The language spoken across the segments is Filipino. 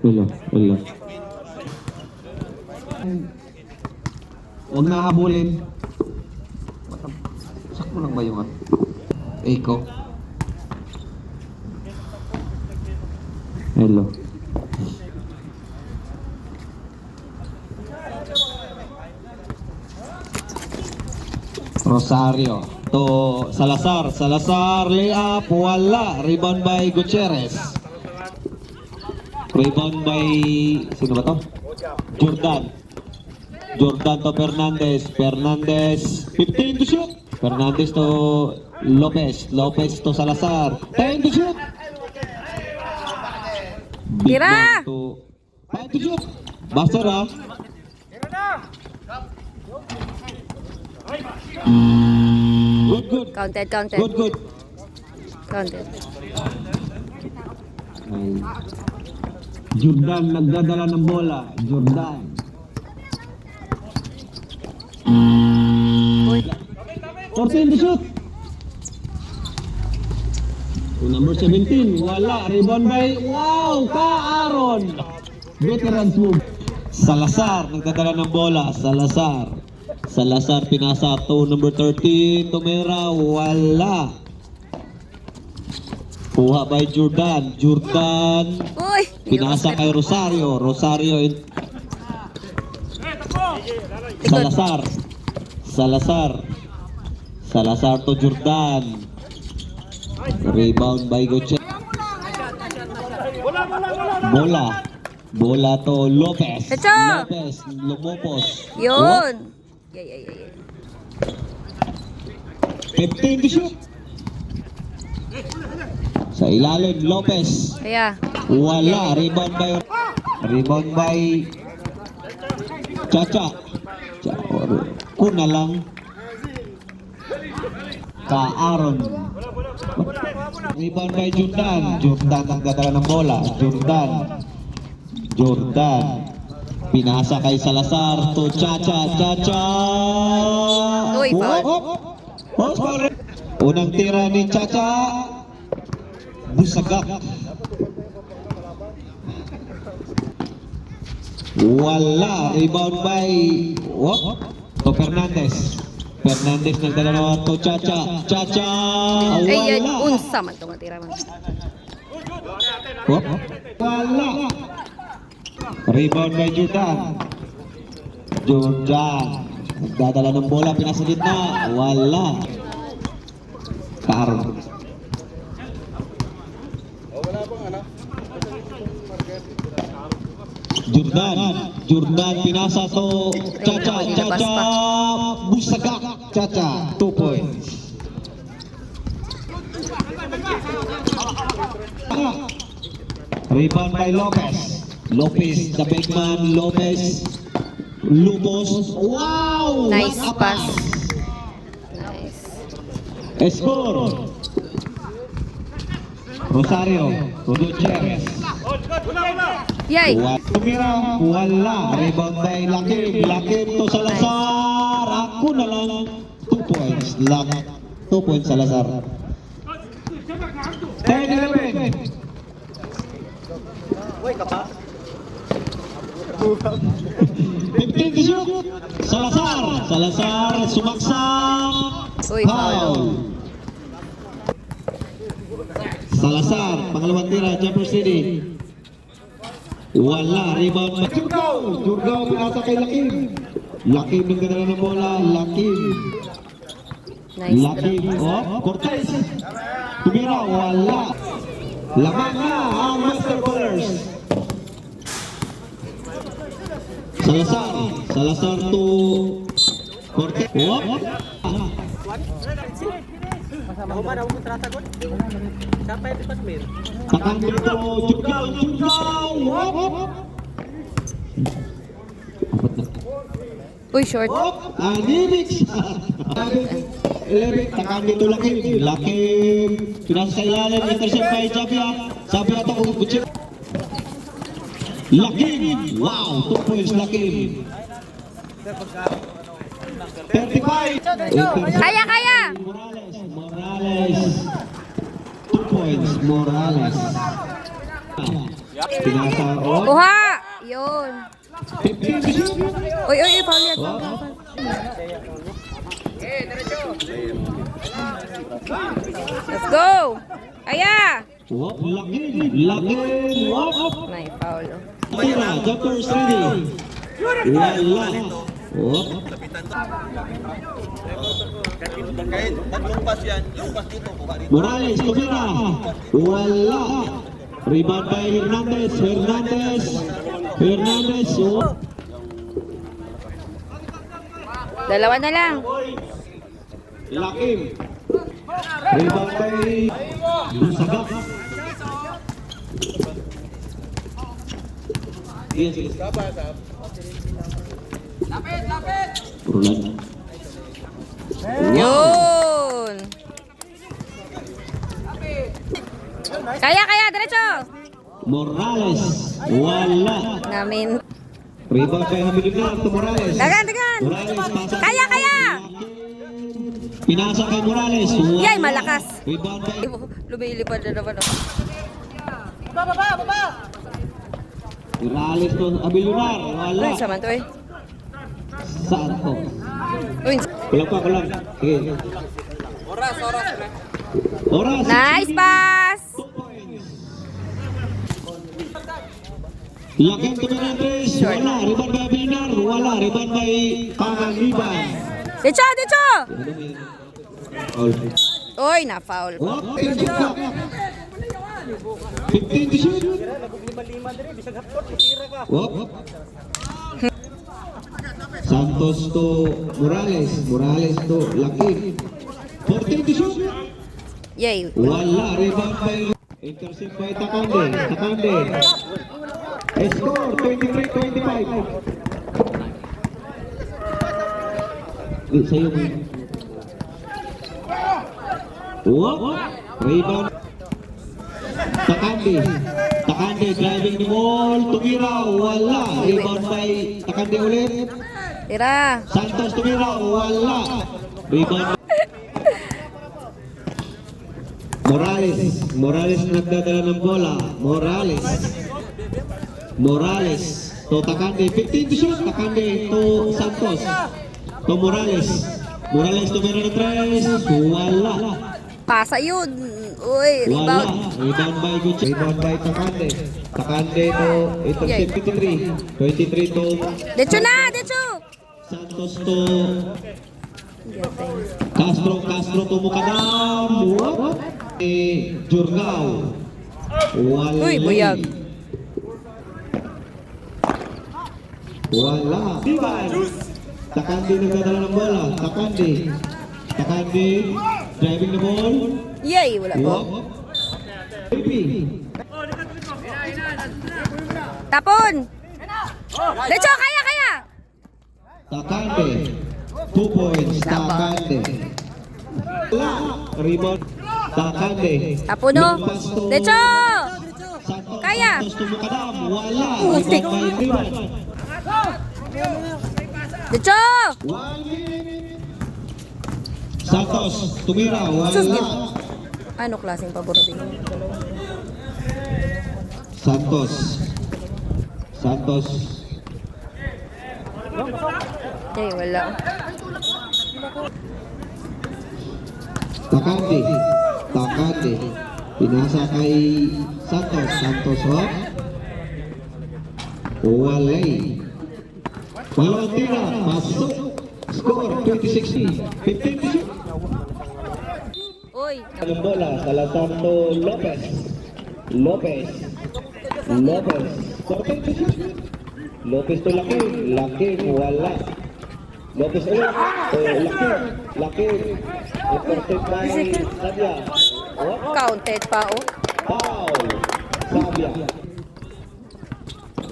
Wala. Huwag na habulin. Sakmo lang ba yung ano? Echo. Hello. Rosario to Salazar layup, wala. Rebound by Gutierrez. Rebound by sino ba to? Jordan to Fernandez 15 to shoot. Fernandez to Lopez to Salazar 10 to shoot. Tira! 5 to shoot. Buster ha. Good. Counted. Good. Counted. Jordan nagdadala ng bola. Jordan. Uy. 14 to shoot. Number 17. Wala. Rebound by Aaron. Veterans move. Salazar nagdadala ng bola. Salazar pinasa to number 13. Tumera. Wala. Kuha by Jordan. Uy. Pinasa kay Rosario. Salazar to Jordan. Rebound by Gutierrez. Bola to Lopez. Eto! Lumopos. Yun. Yeah. 15 to shoot. Sa ilalim, Lopez. Kaya. Wala. Rebound by Chacha. Kuna lang. Aaron. Rebound by Jordan ang dadala ng bola. Jordan. Pinasa kay Salazar to Chacha. Uy, Foul. Unang tira ni Chacha. Busagak. Wala. Rebound by to Fernandez nagdala naman to Chacha. Ay, Wala. unsa man itong natira man. Wala. Rebound by Jordan nagdadala ng bola, pinasa gitna. Wala. Aaron. Jordan pinasa to Chacha. Busagak. Chacha 2 points. Rebound by Lopez the big man. Lubos. Wow! Nice What a pass. Nice. Score. Rosario Gutierrez. Yay! Tumira, wala. Rebound by Lakim to Salazar. Ako na lang 2 points. 2 points Salazar. 10-11. 15 to shoot. Salazar sumaksak. Uy, Foul. Salazar, pangalawang tira, Jumper City. Wala, rebound. Jurgao, pinasa kay Lakim ng ganala ng bola. nice. Cortez. Tumira, wala. Lamang na ang Master Ballers. Salazar to Cortez. Takang dito, Jurgao. Uy, short. Anibig. Takang dito Lakim. Pinasa sa ilalim, intercept by Xavier to Gutierrez. Lakim. Wow, 2 points Lakim. 35. Kaya! Morales. 2 points Morales. Pinasa, oh. Kuha! Yun. 15 to shoot. Uy, foul yan. Oh. Let's go! Aya! Wop, laki, wop. May foul. Tira, jumpers ready. Wala. Wop. Kahit tatlong pass yan, yung pass dito, buka dito. Morales, tumira. Wala. Rebound by Hernandez. Hernandez. Oh. Dalawa na lang. Lakim. Rebound by Busaga. Yes. Rulan. Yun! Kaya, diretso! Morales. Wala. Namin. Rebound by Habilinar to Morales. Dagan! Morales, pasa. Kaya! Pinasa kay Morales. Wala. Yay, malakas. Rebound by Lumilipad na naman. Oh. Morales to Habilinar. Wala. Uy, saman to eh. Santos. Uy, Kulang. Sige. Oras. nice pass! Laking Tuminandres. Wala. Rebound by Habilinar. Wala. Rebound by Pangaliban. Diretso! Foul. Uy, na-foul. Wap, 15 to shoot. Wap. Santos to Morales to Lakim. 14 to shoot. Yay. Wala. Rebound by intercept by Takande. Score 23-25. Sa'yo mo. Wap. Rebound. Takande driving the ball. Tumira. Wala. Rebound by Takande ulit. Tira. Santos tumira. Wala. Rebound. Morales nagdadala ng bola. Morales to Takande. 15 to shoot. Takande to Santos. To Morales tumira ng tres. Wala. Pasa yun. Uy, Wala. rebound. Rebound by Gucci. Rebound by Takande. Takande to intercept 23 to Diretso! Santos to Castro to Mukadam. What? Jurgao. Wala. Uy, buyag. Wala. Takande nagdadala ng bola. Takande driving the ball. Yay, wala po. Wap. Baby. Tapon! Diretso, kaya! Takande. 2 points. Takande. Wala. Rebound. Takande. Tapon no. Lumpas to Diretso! Santos. Kaya. Santos to Mukadam. Wala. Putik. Rebound by Rebound. Diretso! 1 minute. Santos. Tumira. Sus, Wala. Ano klaseng pabor din? Santos. Yay, wala. Takande. Pinasa kay Santos. Hop. Walay. Walong tira. Pasok. Score 26. 15 to shoot. Uy, Ang bola. Salazar to Lopez. 14 to shoot. Lopez to Lakim. Wala. Lopez ulit. Lakim. Intercept by Sabia. Hop. counted pa oh. Foul. Sabia.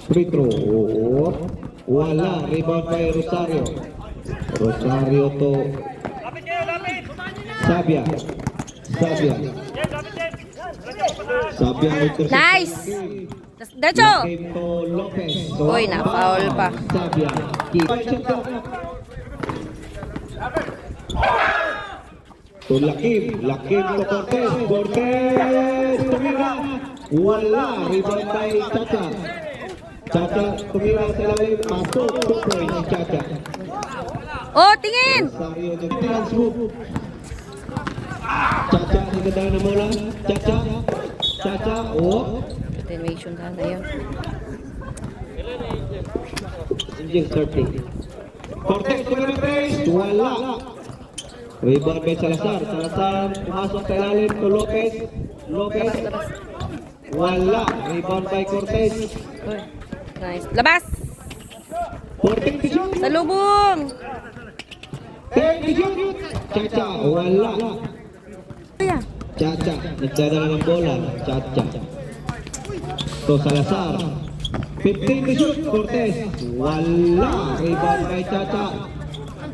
Free throw. Wala. Rebound by Rosario to Sabia. Intercept. Nice! Diretso! Lakim to Lopez. Uy, na-foul pa. Sabia. To Lakim to Cortez. Tumira. Wala. Rebound by Chacha. Chacha, tumira sa lalim. Pasok. 2 points, Chacha. Oh, tingin! Rosario, nag-trans move. Chacha, naganda na mula. Chacha. Chacha, oh. Continuation sana yun. Engine starting. Cortez, tumira 3. Wala. Rebound by Salazar. Salazar, pumasok sa ilalim to Lopez. Lopez. Wala. Rebound by Cortez. Uy, nice. Labas! 14 to shoot. Salubong! 10 to shoot. Chacha, wala. Kuya. Chacha, nagdadala ng bola. Chacha. To Salazar. 15 to shoot. Cortez. Wala. Rebound by Chacha.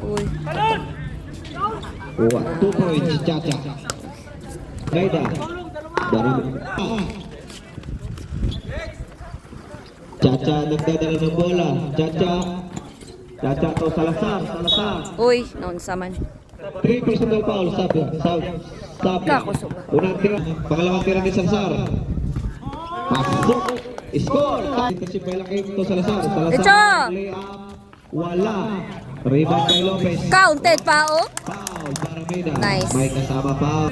Uy. 2 points, Chacha. Gaida. Dari. Chacha nagdadala ng bola. Chacha. Chacha to Salazar. Salazar. Uy, naunsa man. 3 personal foul. Sab. Kakusog. Unang tira. Pangalawang tira ni Salazar. Pasok. Score. Kasi palaki to Salazar. Echo! Salazar. Layup. Wala. Rebound kay Lopez. Counted pa, oh. Foul para Meda. Nice. May kasama pa.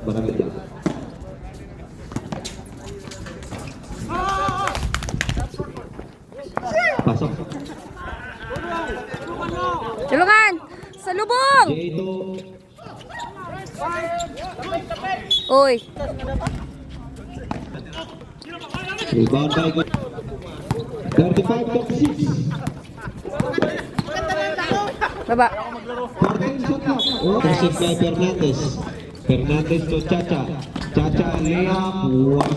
Marami din. Pasok. Tulungan! Salubong! J2. Uy. Rebound by Go. 35-36. Baba. 14 shot clock. Intercept by Fernandez. Fernandez to Chacha. Chacha layup. Was.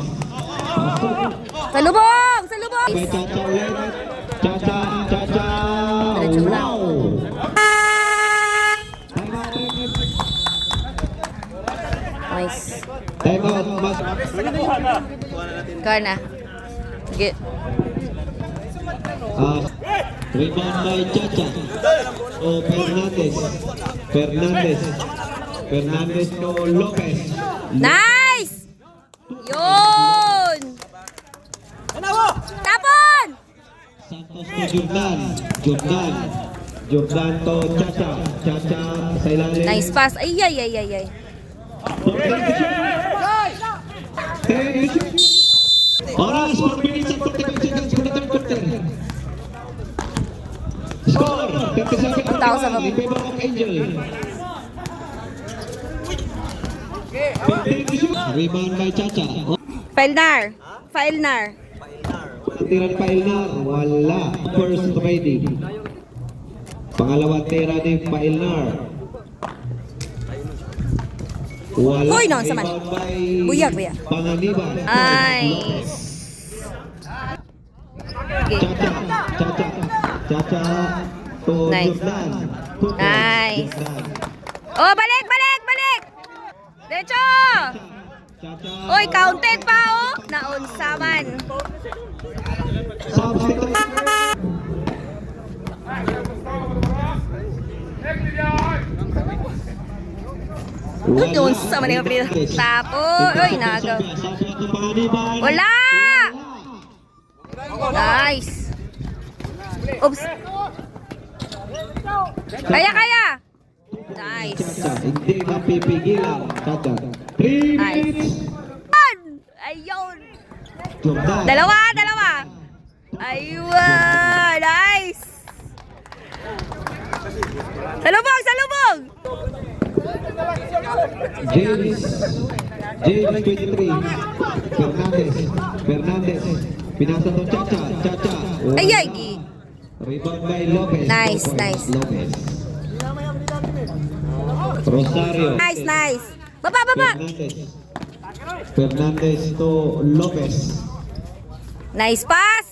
Pasok. Salubong! Salubong! By Chacha ulit. Chacha. Chacha. Diretso lang. Wow. Nice. Time out. Mas. Karna. Sige. Rebound by Chacha. Oh, Fernandez. Fernandez. Fernandez to Lopez. Nice! Yun! Tapon! Santos to Jordan. Jordan. Jordan to Chacha. Chacha sa ilalim. Nice pass. Ay, ay, ay, ay, ay. 10 to shoot. Oras, 4 minutes and 45 seconds for the third quarter. Score, 37-41 in favor of Angel. 15 to shoot. Rebound by Chacha. Failnar. Failnar. Tira ni Pailnar, wala. First ready. Pangalawang tira ni Pailnar. Wala. Hoy, no, saman. Rebound by Buyag, buyag. Panganiban. Nice. Okay. Chacha to Nice. Jordan. Nice. Jordan. Oh, balik, balik, balik! Derecho! Chacha. Oy, counted pa, oh! Naunsa man. Substitute. Uy, naunsa man yung kapatid. Tapo! Uy, nagaw. Wala! Nice. Oops. Kaya, kaya! Nice. Chacha, hindi mapipigilan. Chacha. 3 minutes. Ayun! Jordan. Dalawa, dalawa! Ayun! Nice! Salubog, salubog! James 23. Fernandez. Fernandez. Pinasa to Chacha. Chacha. Ay, ay, gi. Rebound by Lopez. Nice, 2 points. nice. Lopez. Rosario. Nice, nice. Baba, baba. Fernandez. Fernandez to Lopez. Nice pass.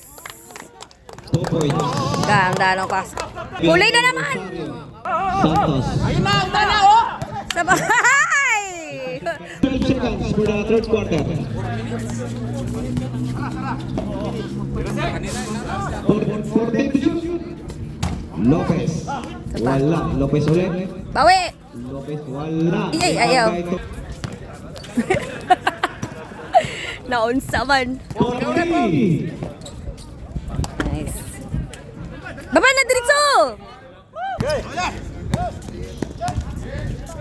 2 points. Ganda ng pass. Kulay na naman. Santos. Sabay! 12 seconds for the third quarter. 14 to shoot. Lopez. Wala. Lopez ulit. Bawi. Lopez wala. Ay, ayaw. Naunsa man. 40. Nice. Baba na diretso.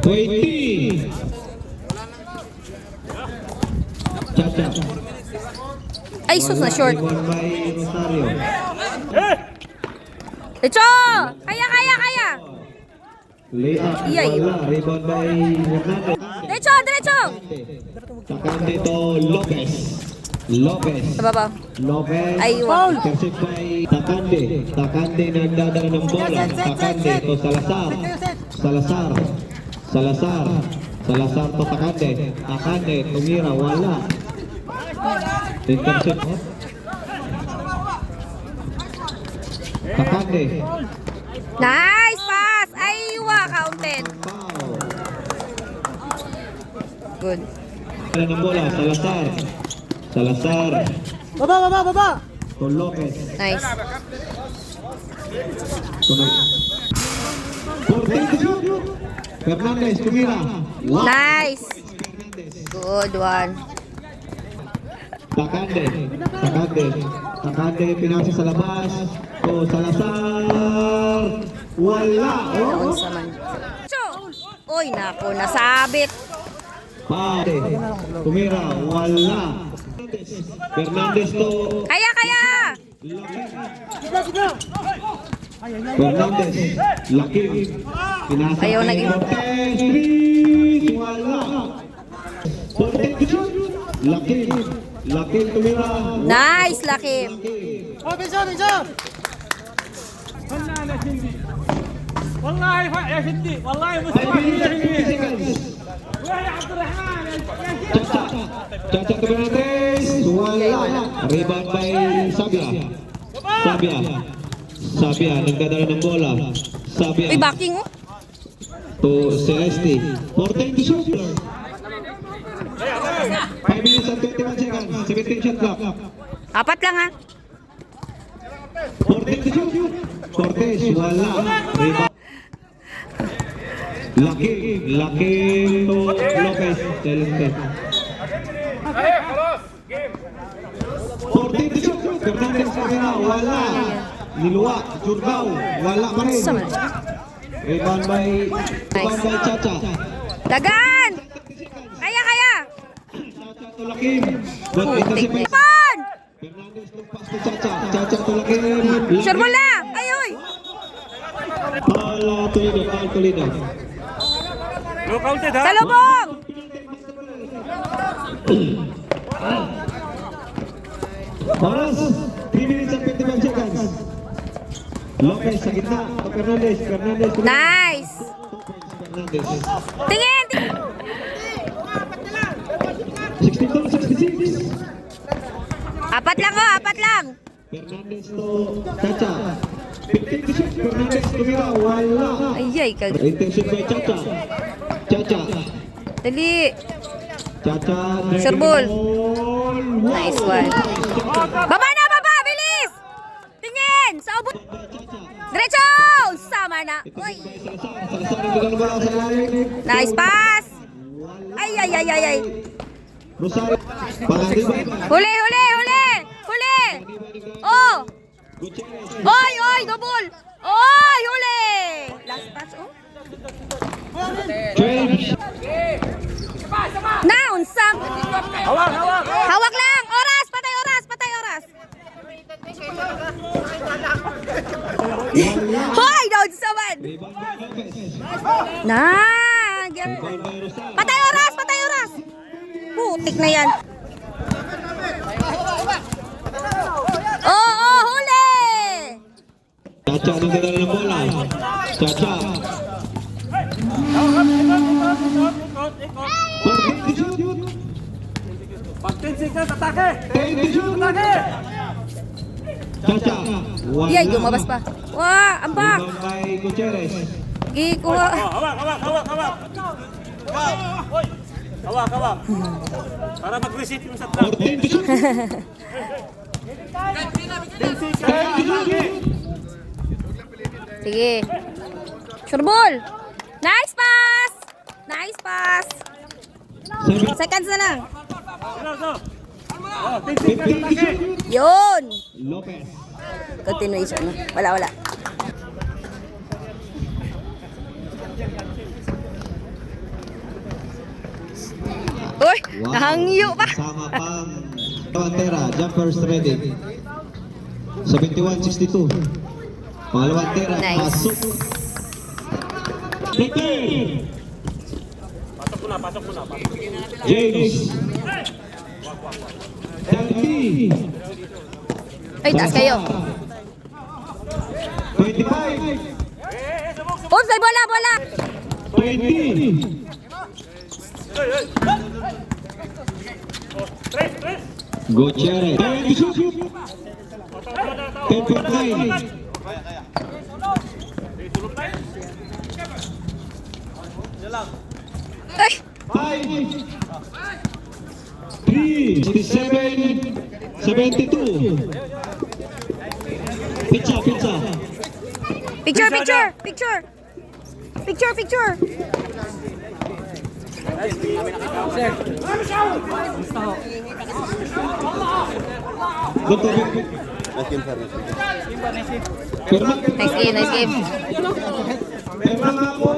20. Chacha. Ay, sus na short. Rebound by Rosario. Diretso! Kaya! Layup. Iyay. Wala. Rebound by Hernandez. Diretso! Takante to Lopez. Sa baba. Lopez. Ay, wow. Intercept by Takande. Takande nagdadala ng bola. Takande to Salazar. Salazar to Takande. Takande tumira. Wala. Intercept. Takande. Nice pass! Aywa, counted. Foul. Good. Dala ng bola. Salazar. Baba! To Lopez. Nice. Fernandez tumira. Wow. Nice. Good one. Takande pinasa sa labas. To Salazar. Wala. Naunsa man. Uy, naku, nasabit. Pate. Tumira. Wala. Fernandez to Kaya! Fernandez. Laki. Pinasa Ayaw kay nag- Cortez. Three. Wala. Laki tumira. Nice, Lakim. والله يا سيدي والله 5 minutes and 50 seconds. يا عبد الرحمن Chacha to Fernandez. Wala. Rebound by Sabia nagdadala ng bola. Sabia Uy, backing oh. to Celeste. 14 to shoot. 5 minutes and 21 seconds. 17 shot clock. Apat lang ha. 14 to shoot. Cortez. Wala. Rebound. Laki to Lopez. Celeste. 14 to shoot. Fernandez Carrera. Wala. Niluwa. Jurgao. Wala pa rin. Sama. Rebound by Chacha. Dagan! Kaya! Chacha to Lakim. Good intercept by Pon! Fernandez to pass to Chacha. Chacha to Lakim. Sure ball na! Ay, uy! Foul Toledo. No counted ha. Salubong! Oras. 3 minutes and 55 seconds. Lopez sa gitna. To Fernandez. Nice! Fernandez. Tingin! 62-66. Apat lang. Fernandez to Chacha. 15 to shoot. Fernandez tumira. Wala. Ay, Intercept by Chacha. Dali. Chacha. Sure ball. Wow. Nice one. Baba na! Bilis! Tingin! Sa ubod! Diretso! Sama na! Uy! Nice pass! Ay! Rosario. Paladiba. Huli! Oh! Oy! Double! Oy! Huli! Last pass, oh. Change. Naunsang! Hawak. Hawak lang! Oras! Patay oras! Hoy! Naunsang man! Patay oras! Putik na yan! Oh! Huli! Chacha nagdadala ng bola. Chacha. Pag 10 seconds, atake! Chacha. Wala. Yay, lumabas pa. Wah! Ambak! Rebound by Gutierrez. Gikuha. Hawak. Para mag-reset yung sa trap. 14 to shoot. Sige. Sure ball. Nice pass. Seconds na lang. Oh, 10 seconds atake. Yun! Lopez. Continuation. No? Wala. Uy! Nahangyo pa! Sama pang Pantera, jumpers ready. 71-62. Pangalawang tera, Nice. pasok. Prepare! Pasok mo na. James. Dalby. Ay, taas kayo. 25. Oops, may bola! 20. Gutierrez. 10.9. Ay! 5. 3. 67. 72. Pizza. Picture! Dr. Firma. Nice game. Firma nga po.